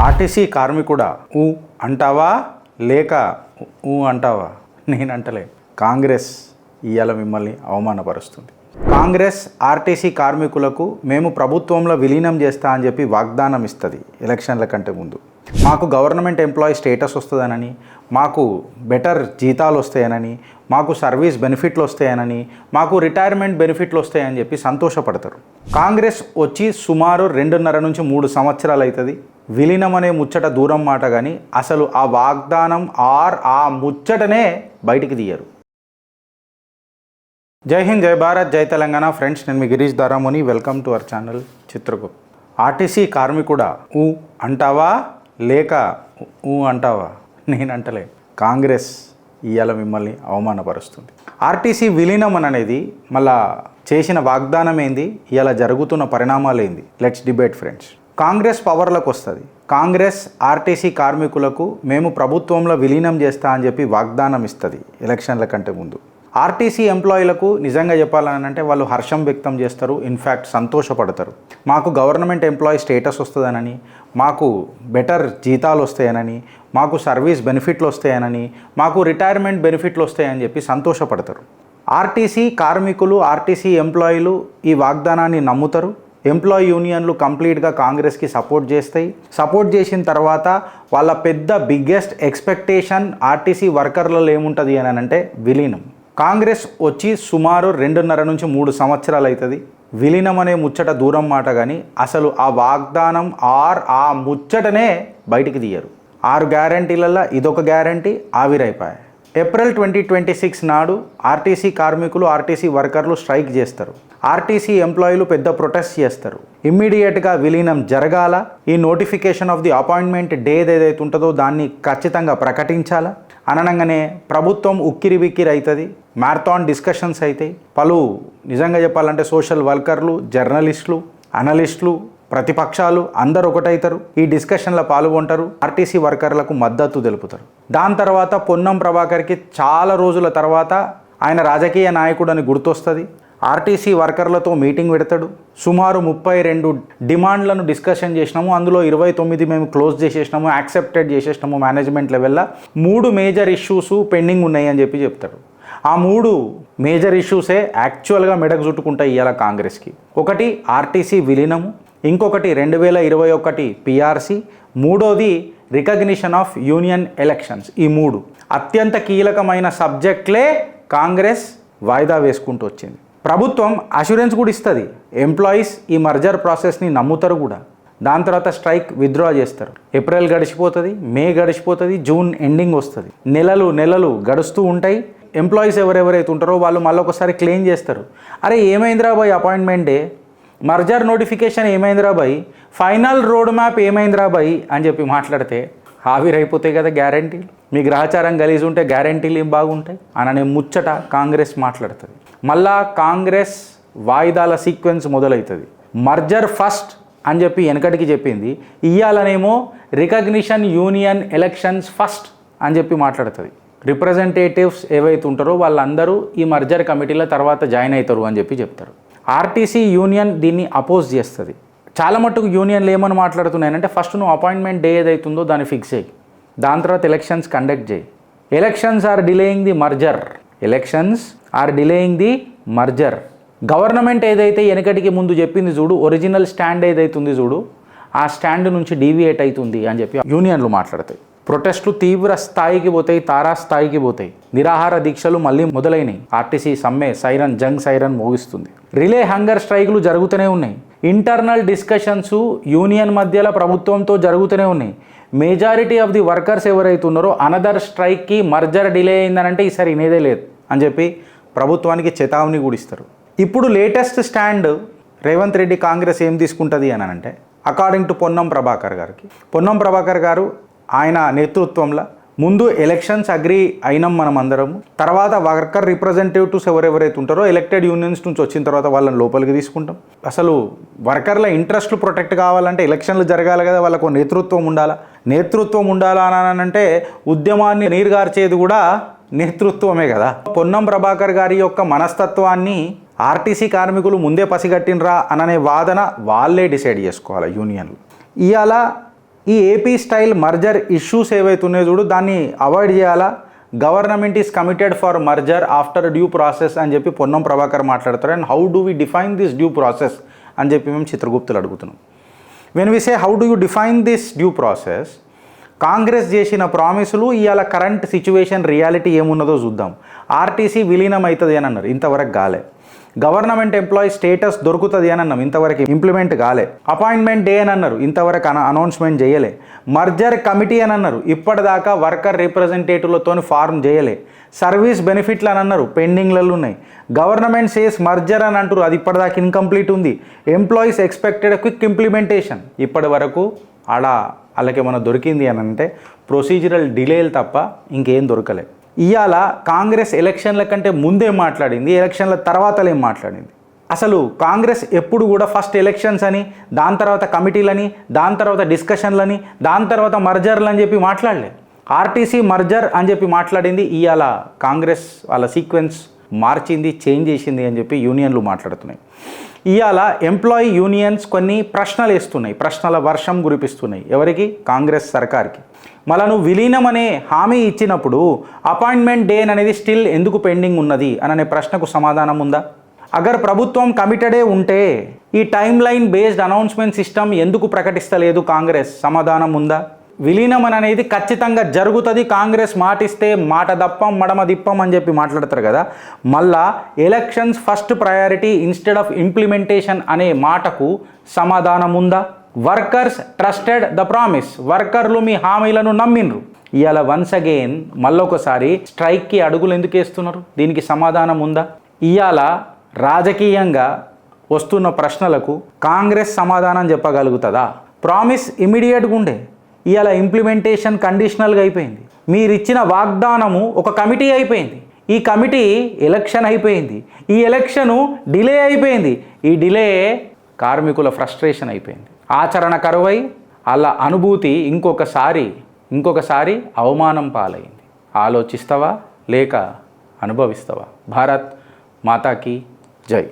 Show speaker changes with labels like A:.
A: RTC కార్మికుడా ఊ అంటావా లేక ఊ అంటావా? నేనంటలే. కాంగ్రెస్ ఇవాళ మిమ్మల్ని అవమానపరుస్తుంది. కాంగ్రెస్ ఆర్టీసీ కార్మికులకు మేము ప్రభుత్వంలో విలీనం చేస్తా అని చెప్పి వాగ్దానం ఇస్తుంది ఎలక్షన్ల కంటే ముందు. మాకు గవర్నమెంట్ ఎంప్లాయీ స్టేటస్ వస్తుందనని, మాకు బెటర్ జీతాలు వస్తాయనని, మాకు సర్వీస్ బెనిఫిట్లు వస్తాయనని, మాకు రిటైర్మెంట్ బెనిఫిట్లు వస్తాయని చెప్పి సంతోషపడతారు. కాంగ్రెస్ వచ్చి సుమారు 2.5 నుంచి 3 సంవత్సరాలు అవుతుంది. విలీనం అనే ముచ్చట దూరం మాట, కానీ అసలు ఆ వాగ్దానం ఆ ముచ్చటనే బయటికి తీయరు. జై హింద్, జై భారత్, జై తెలంగాణ. ఫ్రెండ్స్, నేను మీ Girish Daramuni. Welcome to our channel Chitragupt. RTC కార్మికుడా ఊ అంటావా లేక ఊ అంటావా? నేనంటలే. కాంగ్రెస్ ఇవాళ మిమ్మల్ని అవమానపరుస్తుంది. ఆర్టీసీ విలీనం అనేది మళ్ళా చేసిన వాగ్దానం ఏంది, ఇవాళ జరుగుతున్న పరిణామాలు ఏంది? Let's debate friends. కాంగ్రెస్ పవర్లోకి వస్తుంది. కాంగ్రెస్ ఆర్టీసీ కార్మికులకు మేము ప్రభుత్వంలో విలీనం చేస్తా అని చెప్పి వాగ్దానం ఇస్తుంది ఎలక్షన్ల కంటే ముందు. ఆర్టీసీ ఎంప్లాయీలకు నిజంగా చెప్పాలని అంటే వాళ్ళు హర్షం వ్యక్తం చేస్తారు, ఇన్ఫ్యాక్ట్ సంతోషపడతారు. మాకు గవర్నమెంట్ ఎంప్లాయీ స్టేటస్ వస్తుందనని, మాకు బెటర్ జీతాలు వస్తాయనని, మాకు సర్వీస్ బెనిఫిట్లు వస్తాయనని, మాకు రిటైర్మెంట్ బెనిఫిట్లు వస్తాయని చెప్పి సంతోషపడతారు. ఆర్టీసీ కార్మికులు, ఆర్టీసీ ఎంప్లాయీలు ఈ వాగ్దానాన్ని నమ్ముతారు. ఎంప్లాయీ యూనియన్లు కంప్లీట్గా కాంగ్రెస్కి సపోర్ట్ చేస్తాయి. సపోర్ట్ చేసిన తర్వాత వాళ్ళ పెద్ద బిగ్గెస్ట్ ఎక్స్పెక్టేషన్ ఆర్టీసీ వర్కర్లలో ఏముంటుంది అని అంటే విలీనం. కాంగ్రెస్ వచ్చి సుమారు 2.5 నుంచి 3 సంవత్సరాలు అవుతుంది. విలీనం అనే ముచ్చట దూరం మాట, కానీ అసలు ఆ వాగ్దానం ఆ ముచ్చటనే బయటికి తీయరు. 6 గ్యారంటీలలో ఇదొక గ్యారంటీ ఆవిరైపోయాయి. ఏప్రిల్ 2026 నాడు ఆర్టీసీ కార్మికులు, ఆర్టీసీ వర్కర్లు స్ట్రైక్ చేస్తారు. ఆర్టీసీ ఎంప్లాయీలు పెద్ద ప్రొటెస్ట్ చేస్తారు. ఇమ్మీడియట్గా విలీనం జరగాల. ఈ notification off the appointment day ఏదైతే ఉంటుందో దాన్ని ఖచ్చితంగా ప్రకటించాలా. అనగానే ప్రభుత్వం ఉక్కిరి బిక్కిరి అవుతుంది. మ్యారథాన్ డిస్కషన్స్ అవుతాయి. పలు నిజంగా చెప్పాలంటే సోషల్ వర్కర్లు, జర్నలిస్టులు, అనలిస్టులు, ప్రతిపక్షాలు అందరూ ఒకటవుతారు. ఈ డిస్కషన్లో పాల్గొంటారు. ఆర్టీసీ వర్కర్లకు మద్దతు తెలుపుతారు. దాని తర్వాత పొన్నం ప్రభాకర్కి చాలా రోజుల తర్వాత ఆయన రాజకీయ నాయకుడు అని గుర్తొస్తుంది. ఆర్టీసీ వర్కర్లతో మీటింగ్ పెడతాడు. సుమారు 32 డిమాండ్లను డిస్కషన్ చేసినాము. అందులో 29 మేము క్లోజ్ చేసేసినాము, యాక్సెప్టెడ్ చేసేసినాము మేనేజ్మెంట్ లెవెల్లో. 3 మేజర్ ఇష్యూస్ పెండింగ్ ఉన్నాయి అని చెప్పి చెప్తారు. ఆ 3 మేజర్ ఇష్యూసే యాక్చువల్గా మెడకు చుట్టుకుంటాయి ఇవాళ కాంగ్రెస్కి. ఒకటి ఆర్టీసీ విలీనము, ఇంకొకటి 2021 పిఆర్సీ, మూడోది రికగ్నిషన్ ఆఫ్ యూనియన్ ఎలక్షన్స్. ఈ 3 అత్యంత కీలకమైన సబ్జెక్ట్లే కాంగ్రెస్ వాయిదా వేసుకుంటూ వచ్చింది. ప్రభుత్వం అష్యూరెన్స్ కూడా ఇస్తుంది. ఎంప్లాయీస్ ఈ మర్జర్ ప్రాసెస్ని నమ్ముతారు కూడా. దాని తర్వాత స్ట్రైక్ విత్డ్రా చేస్తారు. ఏప్రిల్ గడిచిపోతుంది, మే గడిచిపోతుంది, జూన్ ఎండింగ్ వస్తుంది. నెలలు గడుస్తూ ఉంటాయి. ఎంప్లాయీస్ ఎవరెవరైతే ఉంటారో వాళ్ళు మళ్ళీ ఒకసారి క్లెయిమ్ చేస్తారు. అరే ఏమైందిరా బాయ్ అపాయింట్మెంట్ డే, మర్జర్ నోటిఫికేషన్ ఏమైందిరా బాయ్, ఫైనల్ రోడ్ మ్యాప్ ఏమైందిరా బాయ్ అని చెప్పి మాట్లాడితే ఆవిరైపోతాయి కదా గ్యారంటీలు. మీ గ్రహచారం గలీజ్ ఉంటే గ్యారంటీలు ఏం బాగుంటాయి అననే ముచ్చట కాంగ్రెస్ మాట్లాడుతుంది. మళ్ళా కాంగ్రెస్ వాయిదాల సీక్వెన్స్ మొదలవుతుంది. మర్జర్ ఫస్ట్ అని చెప్పి వెనకటికి చెప్పింది, ఇయ్యాలనేమో రికగ్నిషన్ యూనియన్ ఎలక్షన్స్ ఫస్ట్ అని చెప్పి మాట్లాడుతుంది. రిప్రజెంటేటివ్స్ ఏవైతే ఉంటారో వాళ్ళందరూ ఈ మర్జర్ కమిటీల తర్వాత జాయిన్ అవుతారు అని చెప్పి చెప్తారు. ఆర్టీసీ యూనియన్ దీన్ని అపోజ్ చేస్తుంది. చాలా మట్టుకు యూనియన్లు ఏమని మాట్లాడుతున్నాయంటే, ఫస్ట్ నువ్వు అపాయింట్మెంట్ డే ఏదైతుందో దాన్ని ఫిక్స్ చేయి, దాని తర్వాత ఎలక్షన్స్ కండక్ట్ చేయి. Elections are delaying the merger. Elections are delaying the merger. Government ఏదైతే వెనకటికి ముందు చెప్పింది చూడు, ఒరిజినల్ స్టాండ్ ఏదైతే ఉంది చూడు, ఆ స్టాండ్ నుంచి డీవియేట్ అవుతుంది అని చెప్పి యూనియన్లు మాట్లాడతాయి. ప్రొటెస్టులు తీవ్ర స్థాయికి పోతాయి, తారాస్థాయికి పోతాయి. నిరాహార దీక్షలు మళ్ళీ మొదలైనవి. ఆర్టీసీ సమ్మె సైరన్, జంగ్ సైరన్ మోగిస్తుంది. రిలే హంగర్ స్ట్రైకులు జరుగుతూనే ఉన్నాయి. ఇంటర్నల్ డిస్కషన్స్ యూనియన్ మధ్యలో ప్రభుత్వంతో జరుగుతూనే ఉన్నాయి. మెజారిటీ ఆఫ్ ది వర్కర్స్ ఎవరైతే ఉన్నారో అనదర్ స్ట్రైక్కి మర్జర్ డిలే అయిందనంటే ఈసారి వినేదే లేదు అని చెప్పి ప్రభుత్వానికి చేతావని కూడా ఇస్తారు. ఇప్పుడు లేటెస్ట్ స్టాండ్ రేవంత్ రెడ్డి కాంగ్రెస్ ఏం తీసుకుంటుంది అని అంటే, అకార్డింగ్ టు పొన్నం ప్రభాకర్ గారు ఆయన నేతృత్వంలో ముందు ఎలక్షన్స్ అగ్రీ అయినాం మనం అందరము. తర్వాత వర్కర్ రిప్రజెంటేటివ్స్ ఎవరెవరైతే ఉంటారో ఎలక్టెడ్ యూనియన్స్ నుంచి వచ్చిన తర్వాత వాళ్ళని లోపలికి తీసుకుంటాం. అసలు వర్కర్ల ఇంట్రెస్ట్లు ప్రొటెక్ట్ కావాలంటే ఎలక్షన్లు జరగాలి కదా, వాళ్ళకు నేతృత్వం ఉండాలా అని అంటే ఉద్యమాన్ని నీరుగార్చేది కూడా నేతృత్వమే కదా. పొన్నం ప్రభాకర్ గారి యొక్క మనస్తత్వాన్ని ఆర్టీసీ కార్మికులు ముందే పసిగట్టినరా అనే వాదన వాళ్ళే డిసైడ్ చేసుకోవాలి యూనియన్లు. ఇవాళ ఈ ఏపీ స్టైల్ మర్జర్ ఇష్యూస్ ఏవైతున్నాయో చూడు దాన్ని అవాయిడ్ చేయాలా. Government is committed for merger after due process అని చెప్పి పొన్నం ప్రభాకర్ మాట్లాడతారు. And how do we define this due process అని చెప్పి మేము చిత్రగుప్తులు అడుగుతున్నాం. When we say how do you define this due process, Congress చేసిన ప్రామిసులు ఇవాళ కరెంట్ సిచ్యువేషన్ రియాలిటీ ఏమున్నదో చూద్దాం. ఆర్టీసీ విలీనం అవుతుంది అని అన్నారు, ఇంతవరకు కాలే. గవర్నమెంట్ ఎంప్లాయీ స్టేటస్ దొరుకుతుంది అని అన్నాం, ఇంతవరకు ఇంప్లిమెంట్ కాలే. అపాయింట్మెంట్ డే అని అన్నారు, ఇంతవరకు అనౌన్స్మెంట్ చేయలే. మర్జర్ కమిటీ అని అన్నారు, ఇప్పటిదాకా వర్కర్ రిప్రజెంటేటివ్లతో ఫార్మ్ చేయలే. సర్వీస్ బెనిఫిట్లు అని అన్నారు, పెండింగ్లలో ఉన్నాయి. గవర్నమెంట్ సేస్ మర్జర్ అని అంటారు, అది ఇప్పటిదాకా ఇన్కంప్లీట్ ఉంది. ఎంప్లాయీస్ ఎక్స్పెక్టెడ్ క్విక్ ఇంప్లిమెంటేషన్, ఇప్పటి వరకు వాళ్ళకేమైనా దొరికింది అని అంటే ప్రొసీజరల్ డిలేలు తప్ప ఇంకేం దొరకలే. ఇవాళ కాంగ్రెస్ ఎలక్షన్ల కంటే ముందే మాట్లాడింది, ఎలక్షన్ల తర్వాత ఏం మాట్లాడింది. అసలు కాంగ్రెస్ ఎప్పుడు కూడా ఫస్ట్ ఎలక్షన్స్ అని, దాని తర్వాత కమిటీలని, దాని తర్వాత డిస్కషన్లని, దాని తర్వాత మర్జర్లు అని చెప్పి మాట్లాడలే. ఆర్టీసీ మర్జర్ అని చెప్పి మాట్లాడింది. ఇవాళ కాంగ్రెస్ వాళ్ళ సీక్వెన్స్ మార్చింది, చేంజ్ చేసింది అని చెప్పి యూనియన్లు మాట్లాడుతున్నాయి. ఇవాళ ఎంప్లాయీ యూనియన్స్ కొన్ని ప్రశ్నలు వేస్తున్నాయి, ప్రశ్నల వర్షం కురిపిస్తున్నాయి. ఎవరికి? కాంగ్రెస్ సర్కార్కి. మళ్ళీ నువ్వు విలీనం అనే హామీ ఇచ్చినప్పుడు అపాయింట్మెంట్ డే అనేది స్టిల్ ఎందుకు పెండింగ్ ఉన్నది అనే ప్రశ్నకు సమాధానం ఉందా? అగర్ ప్రభుత్వం కమిటెడే ఉంటే ఈ time line based announcement system ఎందుకు ప్రకటిస్తలేదు కాంగ్రెస్? సమాధానం ఉందా? విలీనం అనేది ఖచ్చితంగా జరుగుతుంది, కాంగ్రెస్ మాటిస్తే మాట దప్పం మడమ దిప్పం అని చెప్పి మాట్లాడతారు కదా. మళ్ళా elections first priority instead of implementation అనే మాటకు సమాధానం ఉందా? వర్కర్స్ ట్రస్టెడ్ ద ప్రామిస్, వర్కర్లు మీ హామీలను నమ్మిండ్రు. ఇవాళ వన్స్ అగైన్ మళ్ళొకసారి స్ట్రైక్కి అడుగులు ఎందుకు వేస్తున్నారు? దీనికి సమాధానం ఉందా? ఇవాళ రాజకీయంగా వస్తున్న ప్రశ్నలకు కాంగ్రెస్ సమాధానం చెప్పగలుగుతుందా? ప్రామిస్ ఇమీడియట్గా ఉండే, ఇవాళ ఇంప్లిమెంటేషన్ కండిషనల్గా అయిపోయింది. మీరు ఇచ్చిన వాగ్దానము ఒక కమిటీ అయిపోయింది, ఈ కమిటీ ఎలక్షన్ అయిపోయింది, ఈ ఎలక్షను డిలే అయిపోయింది, ఈ డిలే కార్మికుల ఫ్రస్ట్రేషన్ అయిపోయింది. ఆచరణ కరువై వాళ్ళ అనుభూతి ఇంకొకసారి అవమానం పాలైంది. ఆలోచిస్తావా లేక అనుభవిస్తావా? భారత్ మాతాకి జై.